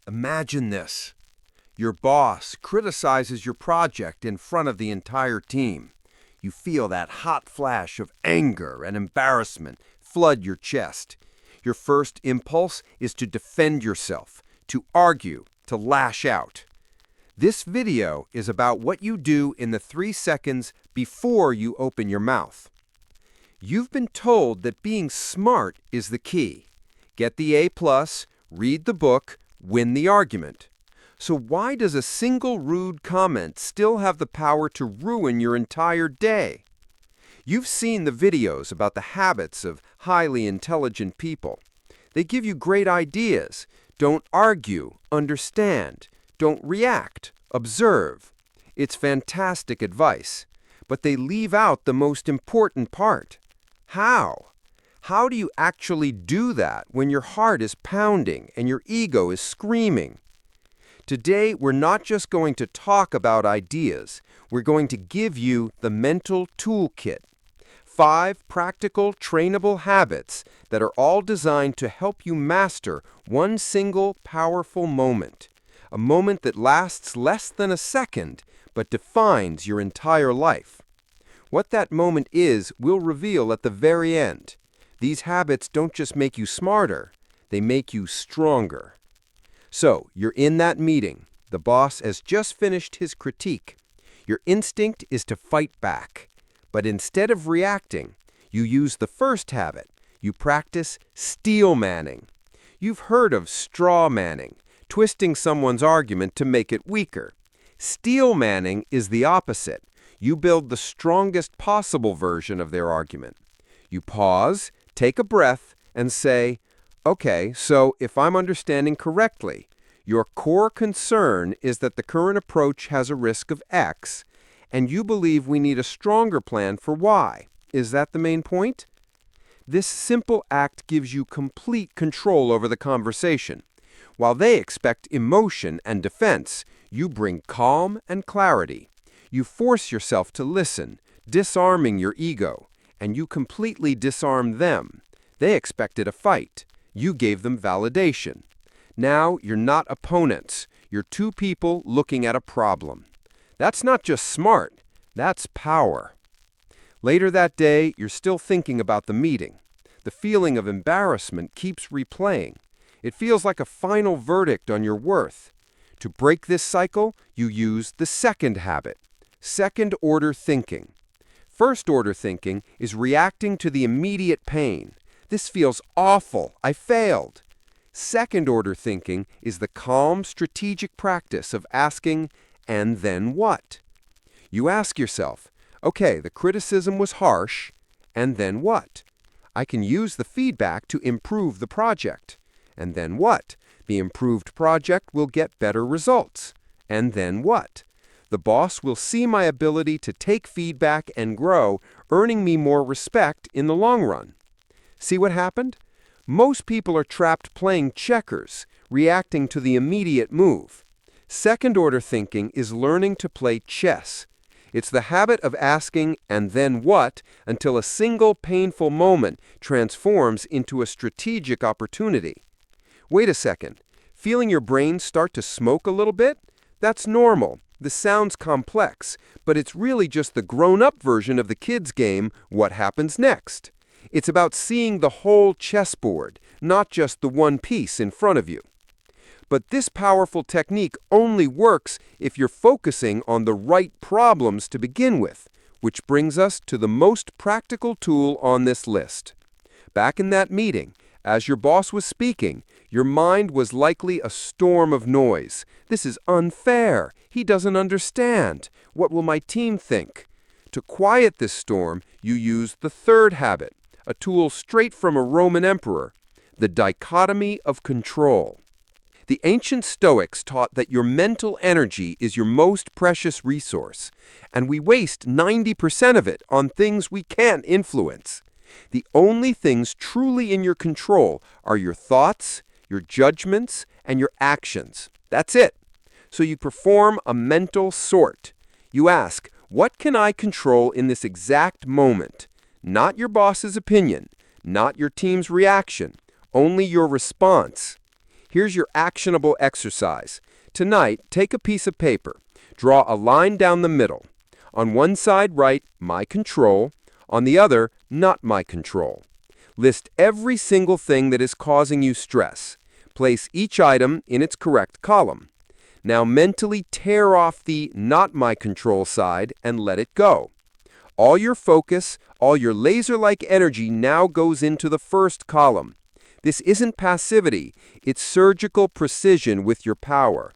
Imagine this. Your boss criticizes your project in front of the entire team. You feel that hot flash of anger and embarrassment flood your chest. Your first impulse is to defend yourself, to argue, to lash out. This video is about what you do in the 3 seconds before you open your mouth. You've been told that being smart is the key. Get the A+, read the book, win the argument. So why does a single rude comment still have the power to ruin your entire day? You've seen the videos about the habits of highly intelligent people. They give you great ideas. Don't argue, understand. Don't react, observe. It's fantastic advice. But they leave out the most important part. How? How do you actually do that when your heart is pounding and your ego is screaming? Today, we're not just going to talk about ideas. We're going to give you the mental toolkit. 5 practical, trainable habits that are all designed to help you master one single powerful moment. A moment that lasts less than a second, but defines your entire life. What that moment is, we'll reveal at the very end. These habits don't just make you smarter, they make you stronger. So, you're in that meeting. The boss has just finished his critique. Your instinct is to fight back. But instead of reacting, you use the first habit. You practice steel manning. You've heard of straw manning, twisting someone's argument to make it weaker. Steel manning is the opposite. You build the strongest possible version of their argument. You pause, take a breath, and say, okay, so if I'm understanding correctly, your core concern is that the current approach has a risk of X, and you believe we need a stronger plan for Y. Is that the main point? This simple act gives you complete control over the conversation. While they expect emotion and defense, you bring calm and clarity. You force yourself to listen, disarming your ego, and you completely disarm them. They expected a fight. You gave them validation. Now you're not opponents. You're two people looking at a problem. That's not just smart. That's power. Later that day, you're still thinking about the meeting. The feeling of embarrassment keeps replaying. It feels like a final verdict on your worth. To break this cycle, you use the second habit. Second-order thinking. First-order thinking is reacting to the immediate pain. This feels awful. I failed. Second-order thinking is the calm, strategic practice of asking, and then what? You ask yourself, okay, the criticism was harsh, and then what? I can use the feedback to improve the project. And then what? The improved project will get better results. And then what? The boss will see my ability to take feedback and grow, earning me more respect in the long run. See what happened? Most people are trapped playing checkers, reacting to the immediate move. Second-order thinking is learning to play chess. It's the habit of asking, and then what, until a single painful moment transforms into a strategic opportunity. Wait a second. Feeling your brain start to smoke a little bit? That's normal. This sounds complex, but it's really just the grown-up version of the kids' game, What Happens Next? It's about seeing the whole chessboard, not just the one piece in front of you. But this powerful technique only works if you're focusing on the right problems to begin with, which brings us to the most practical tool on this list. Back in that meeting, as your boss was speaking, your mind was likely a storm of noise. This is unfair. He doesn't understand. What will my team think? To quiet this storm, you use the third habit, a tool straight from a Roman emperor, the Dichotomy of Control. The ancient Stoics taught that your mental energy is your most precious resource, and we waste 90% of it on things we can't influence. The only things truly in your control are your thoughts, your judgments, and your actions. That's it. So you perform a mental sort. You ask, what can I control in this exact moment? Not your boss's opinion, not your team's reaction, only your response. Here's your actionable exercise. Tonight, take a piece of paper. Draw a line down the middle. On one side, write, my control. On the other, not my control. List every single thing that is causing you stress. Place each item in its correct column. Now mentally tear off the not my control side and let it go. All your focus, all your laser-like energy now goes into the first column. This isn't passivity, it's surgical precision with your power.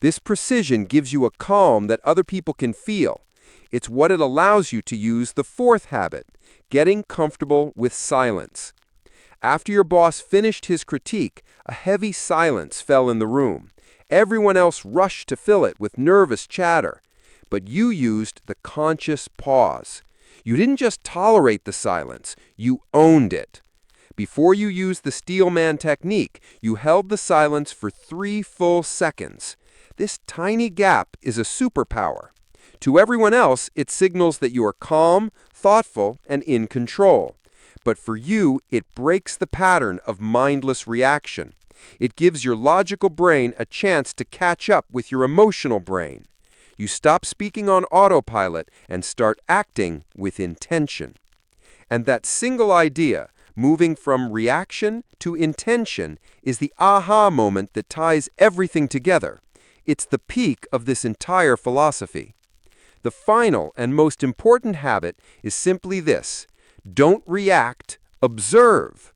This precision gives you a calm that other people can feel. It's what it allows you to use the fourth habit, getting comfortable with silence. After your boss finished his critique, a heavy silence fell in the room. Everyone else rushed to fill it with nervous chatter. But you used the conscious pause. You didn't just tolerate the silence, you owned it. Before you used the Steelman technique, you held the silence for 3 full seconds. This tiny gap is a superpower. To everyone else, it signals that you are calm, thoughtful, and in control. But for you, it breaks the pattern of mindless reaction. It gives your logical brain a chance to catch up with your emotional brain. You stop speaking on autopilot and start acting with intention. And that single idea, moving from reaction to intention, is the aha moment that ties everything together. It's the peak of this entire philosophy. The final and most important habit is simply this: don't react, observe.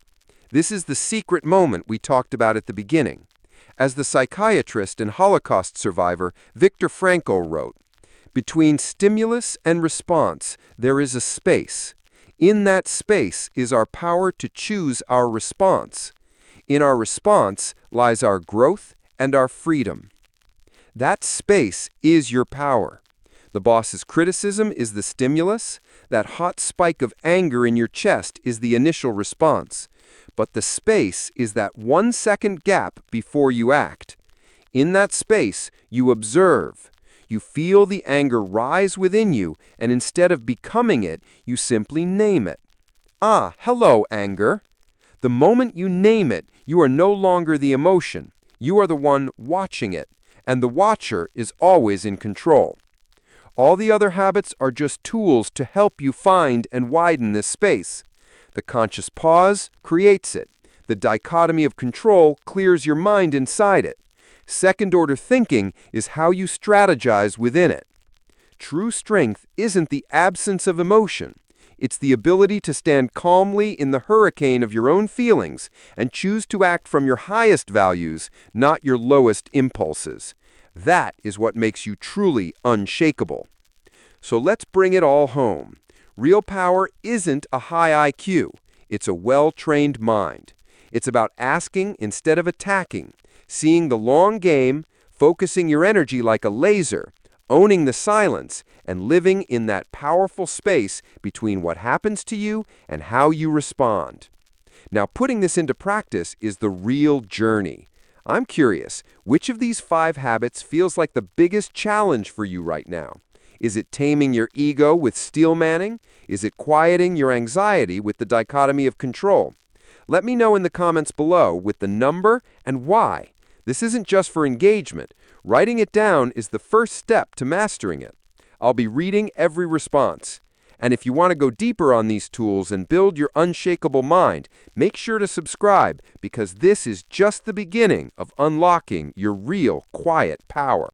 This is the secret moment we talked about at the beginning. As the psychiatrist and Holocaust survivor Viktor Frankl wrote, between stimulus and response, there is a space. In that space is our power to choose our response. In our response lies our growth and our freedom. That space is your power. The boss's criticism is the stimulus. That hot spike of anger in your chest is the initial response. But the space is that 1-second gap before you act. In that space, you observe. You feel the anger rise within you, and instead of becoming it, you simply name it. Ah, hello, anger. The moment you name it, you are no longer the emotion. You are the one watching it, and the watcher is always in control. All the other habits are just tools to help you find and widen this space. The conscious pause creates it. The dichotomy of control clears your mind inside it. Second-order thinking is how you strategize within it. True strength isn't the absence of emotion. It's the ability to stand calmly in the hurricane of your own feelings and choose to act from your highest values, not your lowest impulses. That is what makes you truly unshakable. So let's bring it all home. Real power isn't a high IQ. It's a well-trained mind. It's about asking instead of attacking, seeing the long game, focusing your energy like a laser, owning the silence, and living in that powerful space between what happens to you and how you respond. Now, putting this into practice is the real journey. I'm curious, which of these 5 habits feels like the biggest challenge for you right now? Is it taming your ego with steelmanning? Is it quieting your anxiety with the dichotomy of control? Let me know in the comments below with the number and why. This isn't just for engagement. Writing it down is the first step to mastering it. I'll be reading every response. And if you want to go deeper on these tools and build your unshakable mind, make sure to subscribe because this is just the beginning of unlocking your real quiet power.